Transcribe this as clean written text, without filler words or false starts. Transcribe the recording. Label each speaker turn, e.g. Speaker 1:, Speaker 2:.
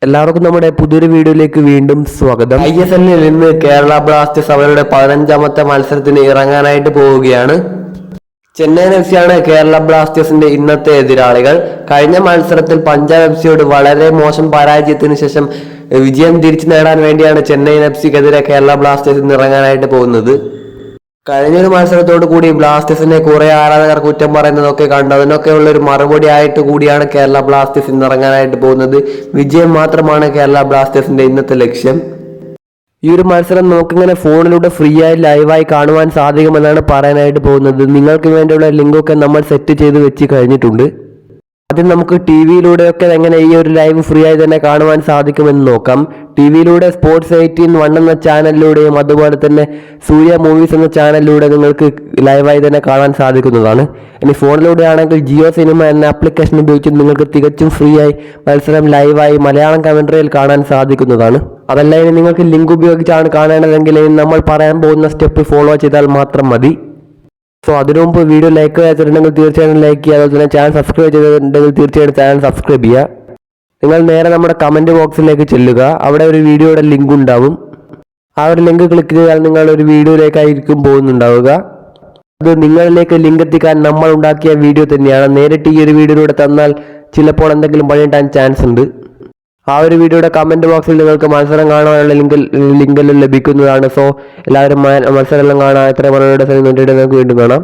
Speaker 1: എല്ലാവർക്കും നമ്മുടെ പുതിയൊരു വീഡിയോയിലേക്ക് വീണ്ടും സ്വാഗതം. ISLൽ ഇന്ന് കേരള ബ്ലാസ്റ്റേഴ്സ് അവരുടെ 15ാമത്തെ മത്സരത്തിന് ഇറങ്ങാനായിട്ട് പോവുകയാണ്. ചെന്നൈയിൻ FC ആണ് കേരള ബ്ലാസ്റ്റേഴ്സിന്റെ ഇന്നത്തെ എതിരാളികൾ. കഴിഞ്ഞ മത്സരത്തിൽ പഞ്ചാബ് FCയോട് വളരെ മോശം പരാജയത്തിന് ശേഷം വിജയം തിരിച്ചു നേടാൻ വേണ്ടിയാണ് ചെന്നൈയിൻ FCക്കെതിരെ കേരള ബ്ലാസ്റ്റേഴ്സ് ഇന്ന് ഇറങ്ങാനായിട്ട് പോകുന്നത്. കഴിഞ്ഞൊരു മത്സരത്തോടു കൂടി ബ്ലാസ്റ്റേഴ്സിനെ കുറെ ആരാധകർ കുറ്റം പറയുന്നതൊക്കെ കണ്ടു. അതിനൊക്കെ ഉള്ള ഒരു മറുപടി ആയിട്ട് കൂടിയാണ് കേരള ബ്ലാസ്റ്റേഴ്സ് ഇന്ന് ഇറങ്ങാനായിട്ട് പോകുന്നത്. വിജയം മാത്രമാണ് കേരള ബ്ലാസ്റ്റേഴ്സിന്റെ ഇന്നത്തെ ലക്ഷ്യം. ഈ ഒരു മത്സരം നമുക്കിങ്ങനെ ഫോണിലൂടെ ഫ്രീ ആയി ലൈവായി കാണുവാൻ സാധിക്കുമെന്നാണ് പറയാനായിട്ട് പോകുന്നത്. നിങ്ങൾക്ക് വേണ്ടിയുള്ള ലിങ്കൊക്കെ നമ്മൾ സെറ്റ് ചെയ്ത് വെച്ച് കഴിഞ്ഞിട്ടുണ്ട്. ആദ്യം നമുക്ക് TV-യിലൂടെയൊക്കെ എങ്ങനെ ഈ ഒരു ലൈവ് ഫ്രീ ആയി തന്നെ കാണുവാൻ സാധിക്കുമെന്ന് നോക്കാം. TV-യിലൂടെ Sports 18 എന്ന ചാനലിലൂടെയും അതുപോലെ തന്നെ സൂര്യ മൂവീസ് എന്ന ചാനലിലൂടെ നിങ്ങൾക്ക് ലൈവായി തന്നെ കാണാൻ സാധിക്കുന്നതാണ്. ഇനി ഫോണിലൂടെ ആണെങ്കിൽ ജിയോ സിനിമ എന്ന ആപ്ലിക്കേഷൻ ഉപയോഗിച്ച് നിങ്ങൾക്ക് തികച്ചും ഫ്രീ ആയി മത്സരം ലൈവായി മലയാളം കമന്ററിയിൽ കാണാൻ സാധിക്കുന്നതാണ്. അതല്ല ഇനി നിങ്ങൾക്ക് ലിങ്ക് ഉപയോഗിച്ചാണ് കാണേണ്ടതെങ്കിൽ നമ്മൾ പറയാൻ പോകുന്ന സ്റ്റെപ്പ് ഫോളോ ചെയ്താൽ മാത്രം മതി. അതിനു മുമ്പ് വീഡിയോ ലൈക്ക് ചെയ്തിട്ടുണ്ടെങ്കിൽ തീർച്ചയായും ലൈക്ക് ചെയ്യുക. അതുപോലെ തന്നെ ചാനൽ സബ്സ്ക്രൈബ് ചെയ്തിട്ടുണ്ടെങ്കിൽ തീർച്ചയായിട്ടും ചാനൽ സബ്സ്ക്രൈബ് ചെയ്യുക. നിങ്ങൾ നേരെ നമ്മുടെ കമൻറ്റ് ബോക്സിലേക്ക് ചെല്ലുക. അവിടെ ഒരു വീഡിയോയുടെ ലിങ്ക് ഉണ്ടാവും. ആ ഒരു ലിങ്ക് ക്ലിക്ക് ചെയ്താൽ നിങ്ങൾ ഒരു വീഡിയോയിലേക്കായിരിക്കും പോകുന്നുണ്ടാവുക. അത് നിങ്ങളിലേക്ക് ലിങ്ക് എത്തിക്കാൻ നമ്മൾ ഉണ്ടാക്കിയ വീഡിയോ തന്നെയാണ്. നേരിട്ട് ഈ ഒരു വീഡിയോയിലൂടെ തന്നാൽ ചിലപ്പോൾ എന്തെങ്കിലും പണിയിട്ടാൻ ചാൻസ് ഉണ്ട്. ആ ഒരു വീഡിയോയുടെ കമൻറ്റ് ബോക്സിൽ നിങ്ങൾക്ക് മത്സരം കാണാനുള്ള ലിങ്കെല്ലാം ലഭിക്കുന്നതാണ്. സോ എല്ലാവരും മത്സരം എല്ലാം കാണാൻ. എത്ര മണിയുടെ സമയം വേണ്ടിയിട്ട് നിങ്ങൾക്ക് വീണ്ടും കാണാം.